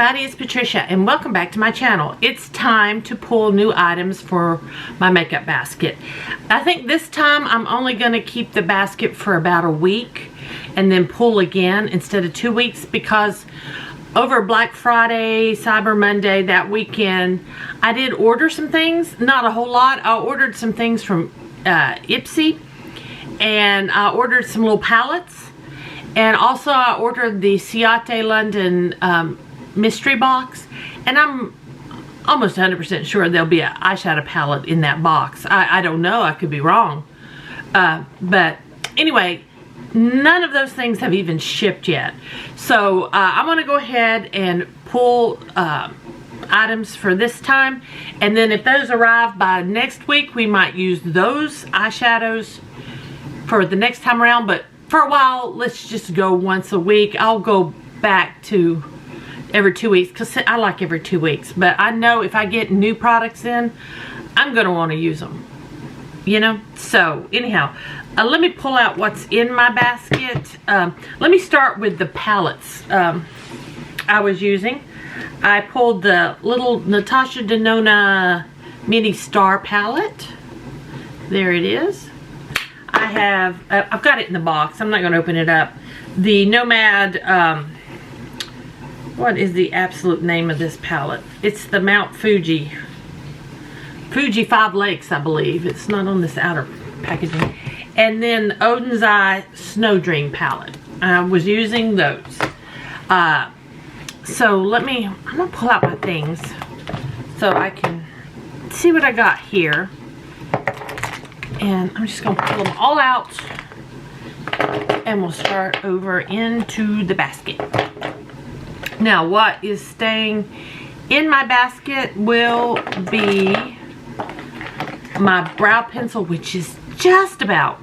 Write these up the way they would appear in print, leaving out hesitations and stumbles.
everybody, it's Patricia and welcome back to my channel. It's time to pull new items for my makeup basket. I think this time I'm only going to keep the basket for about a week and then pull again instead of 2 weeks, because over Black Friday, Cyber Monday, that weekend, I did order some things. Not a whole lot. I ordered some things from Ipsy, and I ordered some little palettes. And also I ordered the Ciate London mystery box, and I'm almost 100% sure there'll be an eyeshadow palette in that box. I don't know, I could be wrong. But anyway, none of those things have even shipped yet. So I'm gonna go ahead and pull items for this time, and then if those arrive by next week, we might use those eyeshadows for the next time around. But for a while, let's just go once a week. I'll go back to every 2 weeks because I like every 2 weeks. But I know if I get new products in, I'm going to want to use them. You know? So, anyhow, let me pull out what's in my basket. Let me start with the palettes I was using. I pulled the little Natasha Denona Mini Star palette. There it is. I have, I've got it in the box. I'm not going to open it up. The Nomad, what is the absolute name of this palette? It's the Mount Fuji. Fuji 5 Lakes, I believe. It's not on this outer packaging. And then Odin's Eye Snow Dream palette. I was using those. So I'm going to pull out my things so I can see what I got here. And I'm just going to pull them all out, and we'll start over into the basket. Now, what is staying in my basket will be my brow pencil, which is just about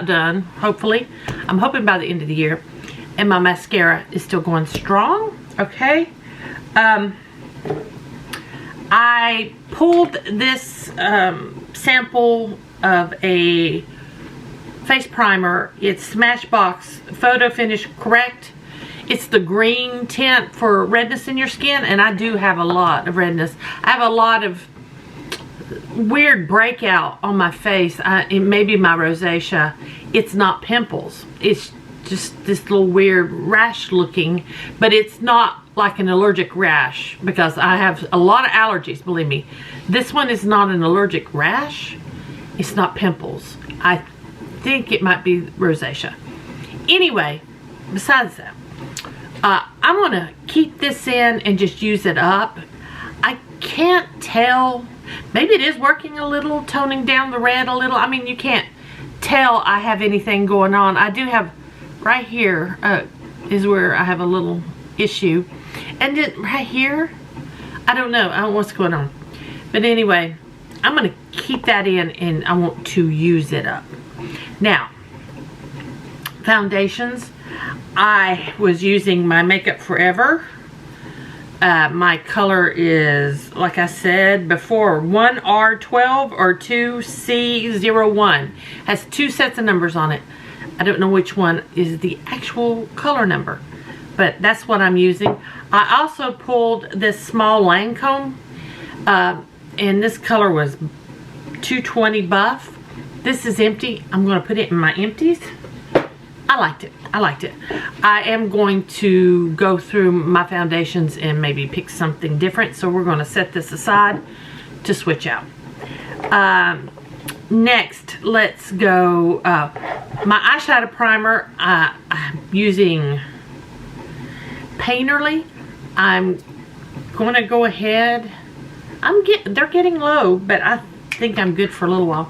done, hopefully. I'm hoping by the end of the year. And my mascara is still going strong, okay? I pulled this sample of a face primer. It's Smashbox Photo Finish Correct. It's the green tint for redness in your skin, and I do have a lot of redness. I have a lot of weird breakout on my face. It may be my rosacea. It's not pimples. It's just this little weird rash looking, but it's not like an allergic rash, because I have a lot of allergies, believe me. This one is not an allergic rash. It's not pimples. I think it might be rosacea. Anyway, besides that, I'm going to keep this in and just use it up. I can't tell. Maybe it is working a little, toning down the red a little. I mean, you can't tell I have anything going on. I do have, right here is where I have a little issue. And then right here, I don't know what's going on. But anyway, I'm going to keep that in, and I want to use it up. Now, foundations. I was using my Makeup Forever. My color is, like I said before, 1R12 or 2C01. Has 2 sets of numbers on it. I don't know which one is the actual color number, but that's what I'm using. I also pulled this small Lancome. And this color was 220 Buff. This is empty. I'm going to put it in my empties. I liked it. I am going to go through my foundations and maybe pick something different. So we're going to set this aside to switch out. Next, let's go. My eyeshadow primer, I'm using Painterly. I'm going to go ahead. They're getting low, but I think I'm good for a little while.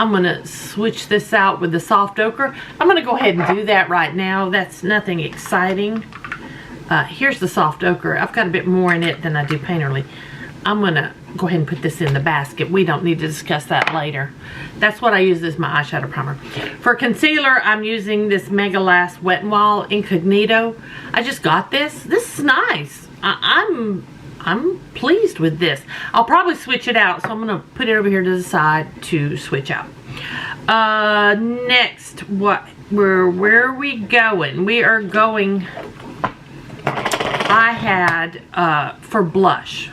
I'm going to switch this out with the soft ochre. I'm going to go ahead and do that right now. That's nothing exciting. Here's the soft ochre. I've got a bit more in it than I do Painterly. I'm going to go ahead and put this in the basket. We don't need to discuss that later. That's what I use as my eyeshadow primer. For concealer, I'm using this Mega Last Wet n Wild Incognito. I just got this. This is nice. I'm pleased with this. I'll probably switch it out, so I'm going to put it over here to the side to switch out. Next, where are we going? We are going I had, for blush,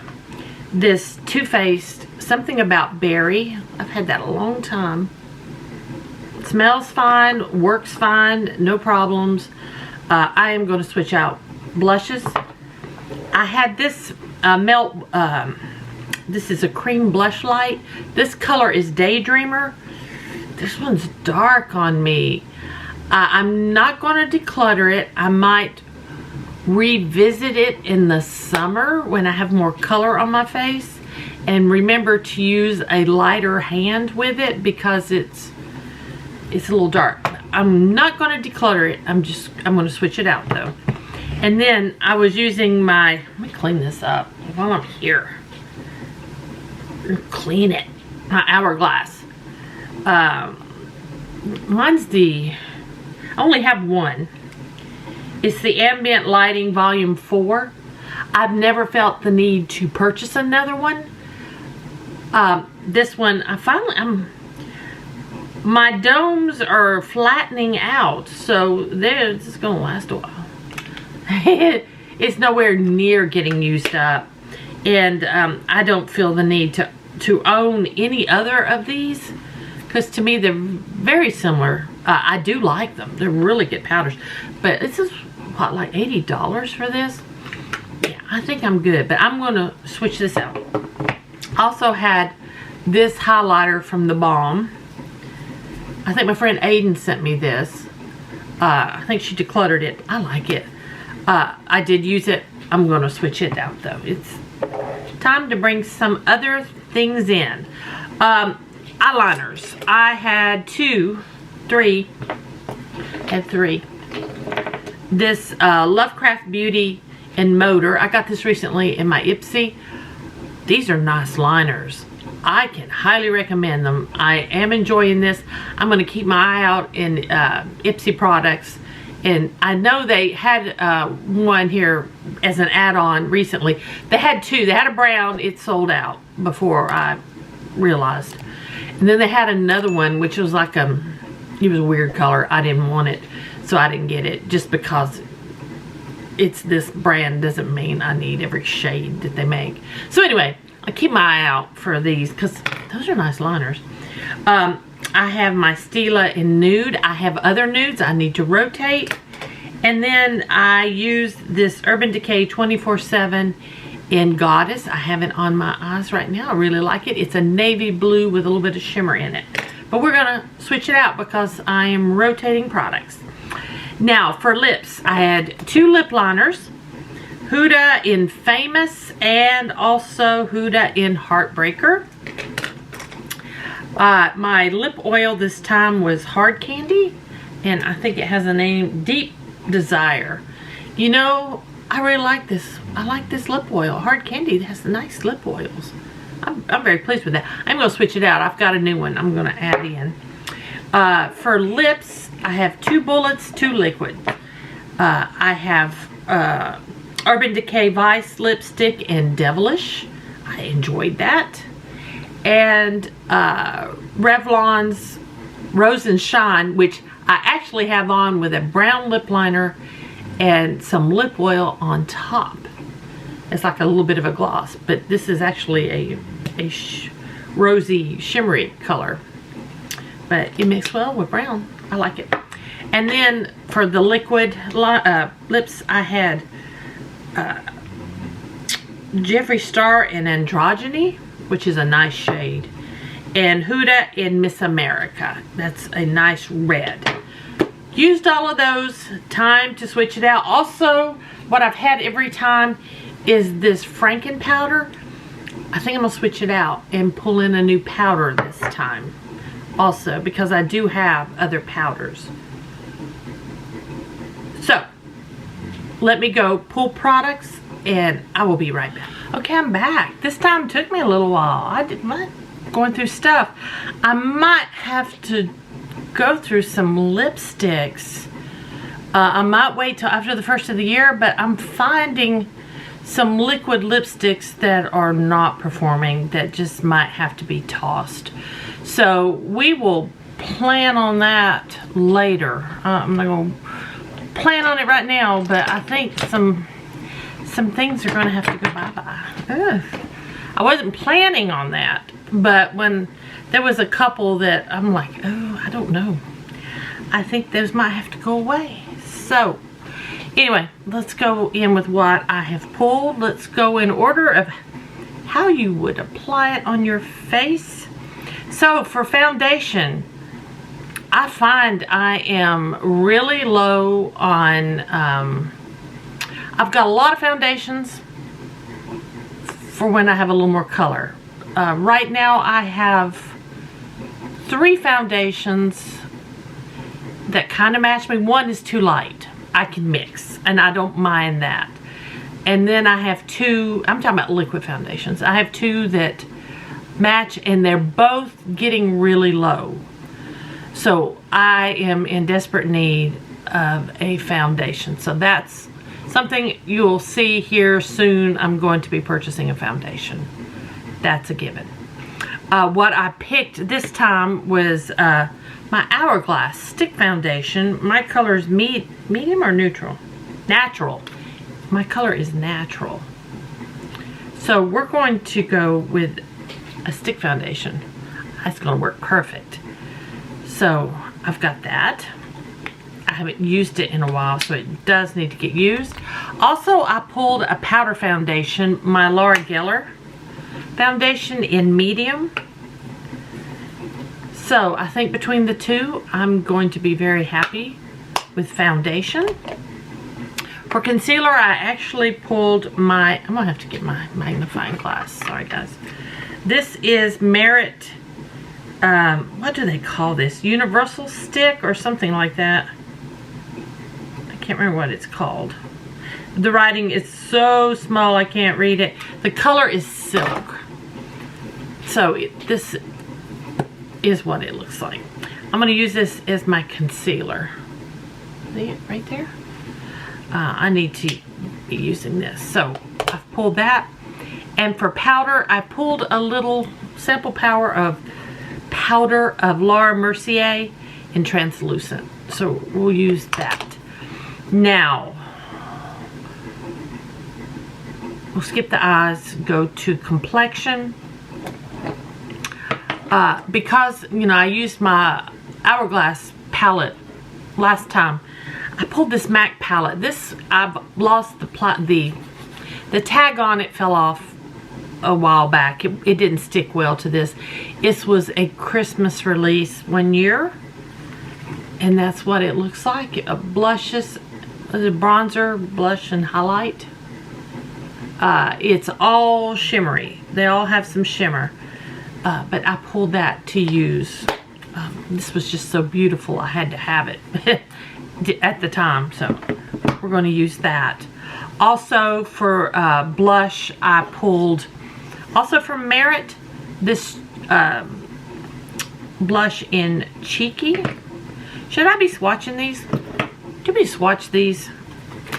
this Too Faced Something About Berry. I've had that a long time. Smells fine, works fine, no problems. I am going to switch out blushes. I had this this is a cream blush light. This color is Daydreamer. This one's dark on me. I'm not going to declutter it. I might revisit it in the summer when I have more color on my face. And remember to use a lighter hand with it because it's a little dark. I'm not going to declutter it. I'm going to switch it out though. And then I was using my, let me clean this up while I'm here. Clean it. My Hourglass. Mine's I only have one. It's the Ambient Lighting Volume 4. I've never felt the need to purchase another one. This one, my domes are flattening out, so this is going to last a while. It's nowhere near getting used up. And I don't feel the need to own any other of these, because to me they're very similar. I do like them. They're really good powders. But this is, what, like $80 for this? Yeah, I think I'm good, but I'm going to switch this out. Also had this highlighter from The Balm. I think my friend Aiden sent me this. I think she decluttered it. I like it. I did use it. I'm going to switch it out though. It's time to bring some other things in. Eyeliners. I had three. This Lovecraft Beauty in Motor. I got this recently in my Ipsy. These are nice liners. I can highly recommend them. I am enjoying this. I'm going to keep my eye out in Ipsy products. And I know they had one here as an add-on recently. They had two. They had a brown. It sold out before I realized. And then they had another one, which was like it was a weird color. I didn't want it, so I didn't get it. Just because it's this brand doesn't mean I need every shade that they make. So anyway, I keep my eye out for these because those are nice liners. I have my Stila in Nude. I have other nudes I need to rotate. And then I use this Urban Decay 24/7 in Goddess. I have it on my eyes right now. I really like it. It's a navy blue with a little bit of shimmer in it. But we're going to switch it out because I am rotating products. Now for lips, I had two lip liners. Huda in Famous and also Huda in Heartbreaker. My lip oil this time was Hard Candy, and I think it has a name, Deep Desire. You know, I really like this. I like this lip oil. Hard Candy has nice lip oils. I'm very pleased with that. I'm going to switch it out. I've got a new one I'm going to add in. For lips, I have two bullets, two liquid. I have Urban Decay Vice lipstick in Devilish. I enjoyed that. And Revlon's Rose and Shine, which I actually have on with a brown lip liner and some lip oil on top. It's like a little bit of a gloss, but this is actually a rosy, shimmery color. But it mixed well with brown. I like it. And then for the liquid lips, I had Jeffree Star in Androgyny, which is a nice shade, and Huda in Miss America. That's a nice red. Used all of those. Time to switch it out. Also, what I've had every time is this Franken powder. I think I'm gonna switch it out and pull in a new powder this time also, because I do have other powders. So let me go pull products and I will be right back. Okay, I'm back. This time took me a little while. I did not going through stuff. I might have to go through some lipsticks. I might wait till after the first of the year, but I'm finding some liquid lipsticks that are not performing, that just might have to be tossed. So we will plan on that later. I'm not going to plan on it right now, but I think some some things are going to have to go bye-bye. I wasn't planning on that, but when there was a couple that I'm like, oh, I don't know. I think those might have to go away. So, anyway, let's go in with what I have pulled. Let's go in order of how you would apply it on your face. So, for foundation, I find I am really low on, I've got a lot of foundations for when I have a little more color. Right now I have 3 foundations that kind of match me. One is too light. I can mix, and I don't mind that. And then I have 2, I'm talking about liquid foundations. I have 2 that match, and they're both getting really low. So I am in desperate need of a foundation. So that's something you'll see here soon. I'm going to be purchasing a foundation. That's a given. What I picked this time was my Hourglass Stick Foundation. My color is medium or neutral? Natural. My color is natural. So we're going to go with a stick foundation. That's going to work perfect. So I've got that. I haven't used it in a while, so it does need to get used. Also, I pulled a powder foundation, my Laura Geller foundation in medium. So I think between the two, I'm going to be very happy with foundation. For concealer, I actually pulled my, I'm gonna have to get my magnifying glass, sorry guys. This is Merit, what do they call this? Universal stick or something like that. I can't remember what it's called. The writing is so small I can't read it. The color is silk. So this is what it looks like. I'm going to use this as my concealer. See it right there? I need to be using this. So I've pulled that. And for powder, I pulled a little sample powder of Laura Mercier in translucent. So we'll use that. Now, we'll skip the eyes, go to complexion. Because, you know, I used my Hourglass palette last time, I pulled this MAC palette. This, I've lost the tag on it fell off a while back. It didn't stick well to this. This was a Christmas release one year, and that's what it looks like. Blushes, the bronzer, blush, and highlight. It's all shimmery. They all have some shimmer. But I pulled that to use. This was just so beautiful. I had to have it at the time. So we're going to use that. Also for blush, I pulled, also from Merit, this blush in Cheeky. Should I be swatching these? Do we swatch these?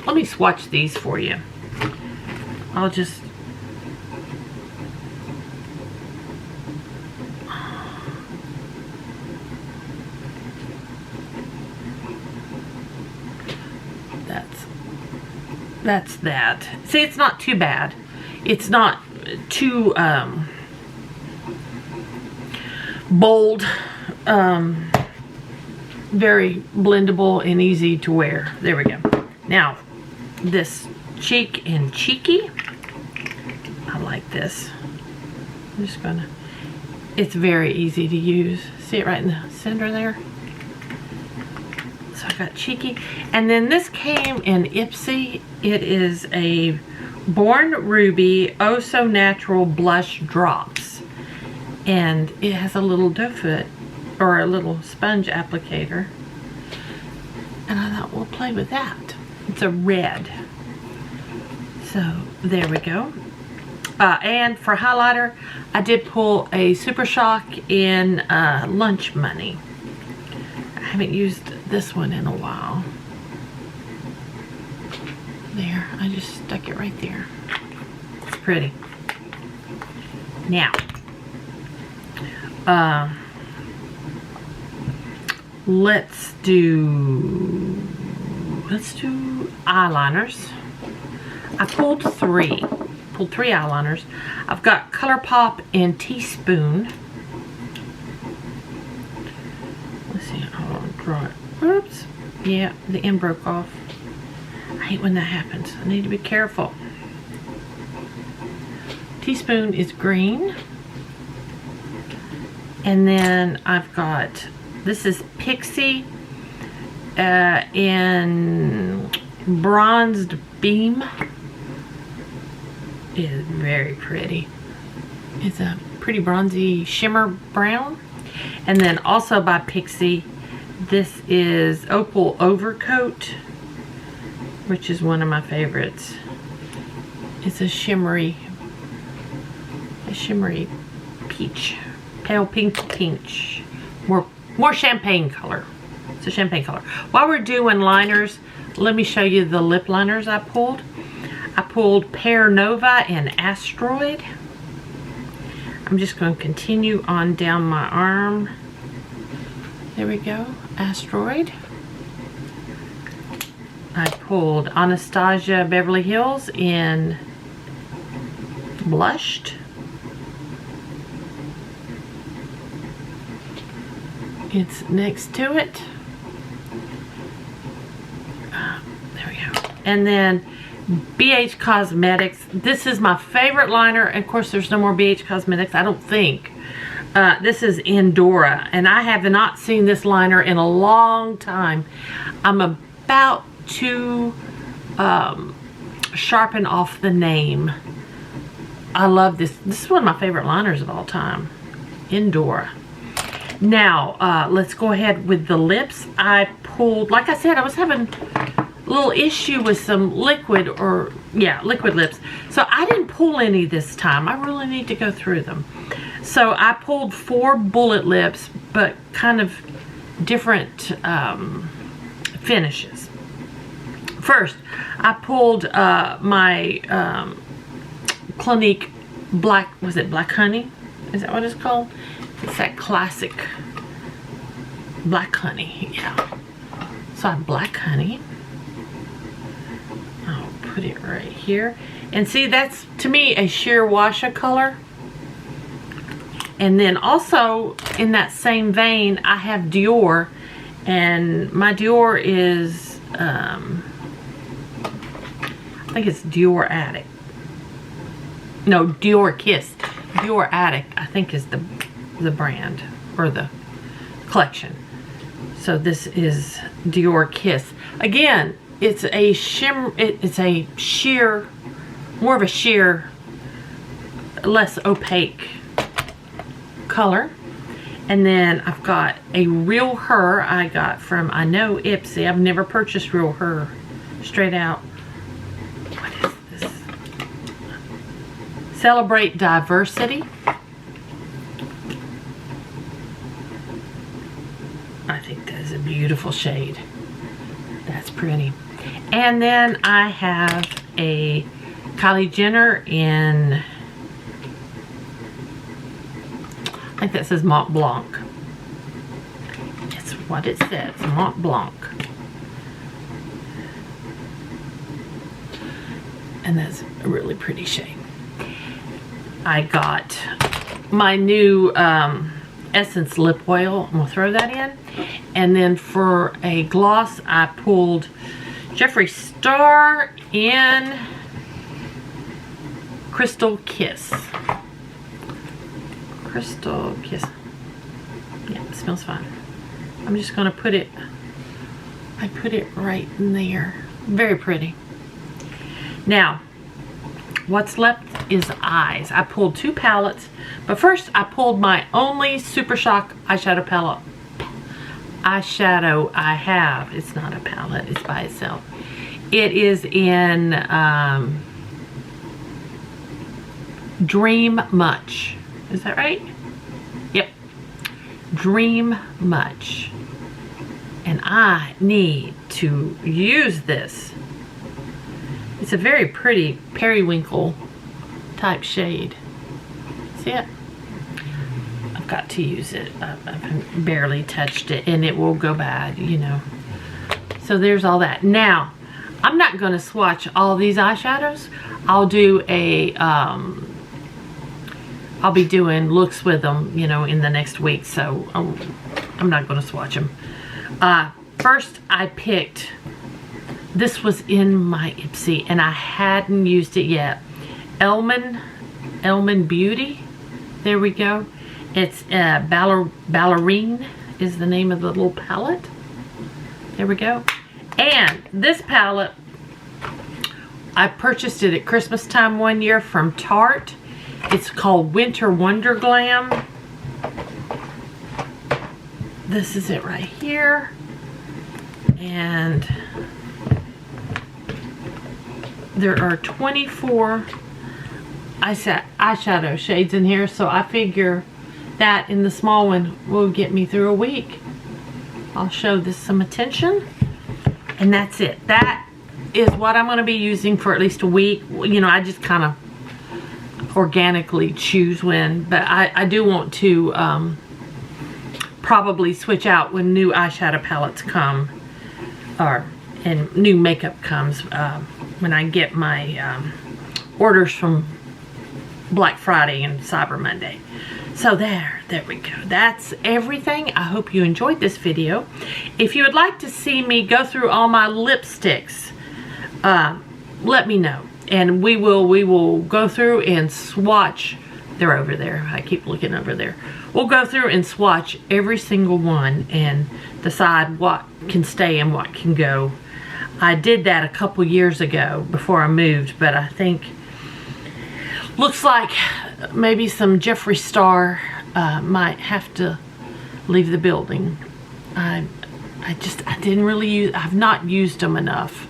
Let me swatch these for you. I'll just... That's that. See, it's not too bad. It's not too bold. Very blendable and easy to wear. There we go. Now, this Cheek and Cheeky. I like this. I'm just gonna, it's very easy to use. See it right in the center there? So I got Cheeky. And then this came in Ipsy. It is a Born Ruby Oh So Natural Blush Drops. And it has a little doe foot, or a little sponge applicator. And I thought, we'll play with that. It's a red. So there we go. And for highlighter, I did pull a Super Shock in Lunch Money. I haven't used this one in a while. There, I just stuck it right there. It's pretty. Now, let's do eyeliners. I pulled three eyeliners. I've got ColourPop and Teaspoon. Let's see, hold on, draw it. Oops. Yeah, the end broke off. I hate when that happens. I need to be careful. Teaspoon is green. And then I've got, this is Pixie in Bronzed Beam. It is very pretty. It's a pretty bronzy shimmer brown. And then also by Pixie, this is Opal Overcoat, which is one of my favorites. It's a shimmery peach, pale pink peach, more champagne color. It's a champagne color. While we're doing liners, let me show you the lip liners I pulled. I pulled Pear Nova and Asteroid. I'm just going to continue on down my arm. There we go, Asteroid. I pulled Anastasia Beverly Hills in Blushed. It's next to it. There we go. And then BH Cosmetics. This is my favorite liner. And of course, there's no more BH Cosmetics, I don't think. This is Indora. And I have not seen this liner in a long time. I'm about to sharpen off the name. I love this. This is one of my favorite liners of all time. Indora. Now, let's go ahead with the lips. I pulled, like I said, I was having a little issue with some liquid lips. So I didn't pull any this time. I really need to go through them. So I pulled 4 bullet lips, but kind of different finishes. First, I pulled my Clinique Black, was it Black Honey? Is that what it's called? It's that classic Black Honey, yeah. So I have Black Honey. I'll put it right here. And see, that's, to me, a sheer washa color. And then also, in that same vein, I have Dior. And my Dior is, I think it's Dior Addict. No, Dior Kiss. Dior Addict, I think, is the brand or the collection. So this is Dior Kiss. Again, it's a shimmer, it's a sheer, more of a sheer, less opaque color. And then I've got a Real Her I got from, I know, Ipsy. I've never purchased Real Her straight out. What is this? Celebrate Diversity. I think that is a beautiful shade. That's pretty. And then I have a Kylie Jenner in, I think that says Mont Blanc. It's what it says, Mont Blanc. And that's a really pretty shade. I got my new Essence lip oil. I'm going to throw that in. And then for a gloss, I pulled Jeffree Star in Crystal Kiss. Crystal Kiss. Yeah, it smells fine. I'm just going to put it, I put it right in there. Very pretty. Now, what's left is eyes. I pulled 2 palettes, but first I pulled my only Super Shock eyeshadow palette. Eyeshadow I have. It's not a palette, it's by itself. It is in Dream Much. Is that right? Yep. Dream Much. And I need to use this. It's a very pretty periwinkle type shade. See it? I've got to use it. I've barely touched it and it will go bad, you know. So there's all that. Now, I'm not going to swatch all these eyeshadows. I'll do a, I'll be doing looks with them, you know, in the next week. So I'm not going to swatch them. First, I picked, this was in my Ipsy and I hadn't used it yet. Elman Beauty. There we go. It's Ballerine is the name of the little palette. There we go. And this palette, I purchased it at Christmas time one year from Tarte. It's called Winter Wonder Glam. This is it right here. And there are 24 eyeshadow shades in here, so I figure that in the small one will get me through a week. I'll show this some attention, and that's it. That is what I'm going to be using for at least a week. You know, I just kind of organically choose when, but I do want to probably switch out when new eyeshadow palettes come, and new makeup comes, when I get my orders from Black Friday and Cyber Monday. So there we go. That's everything. I hope you enjoyed this video. If you would like to see me go through all my lipsticks, let me know, and we will go through and swatch. They're over there. I keep looking over there. We'll go through and swatch every single one and decide what can stay and what can go. I did that a couple years ago before I moved, but I think looks like maybe some Jeffree Star might have to leave the building. I didn't really use, I've not used them enough.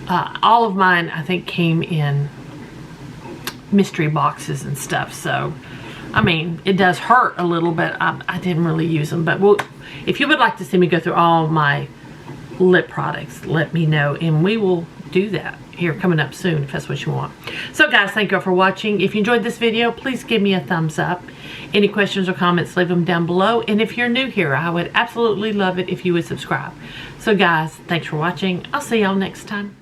All of mine I think came in mystery boxes and stuff, so I mean it does hurt a little, but I didn't really use them. But if you would like to see me go through all my lip products, let me know and we will do that here coming up soon if that's what you want. So guys, thank you all for watching. If you enjoyed this video, please give me a thumbs up. Any questions or comments, leave them down below, and if you're new here, I would absolutely love it if you would subscribe. So guys, thanks for watching. I'll see y'all next time.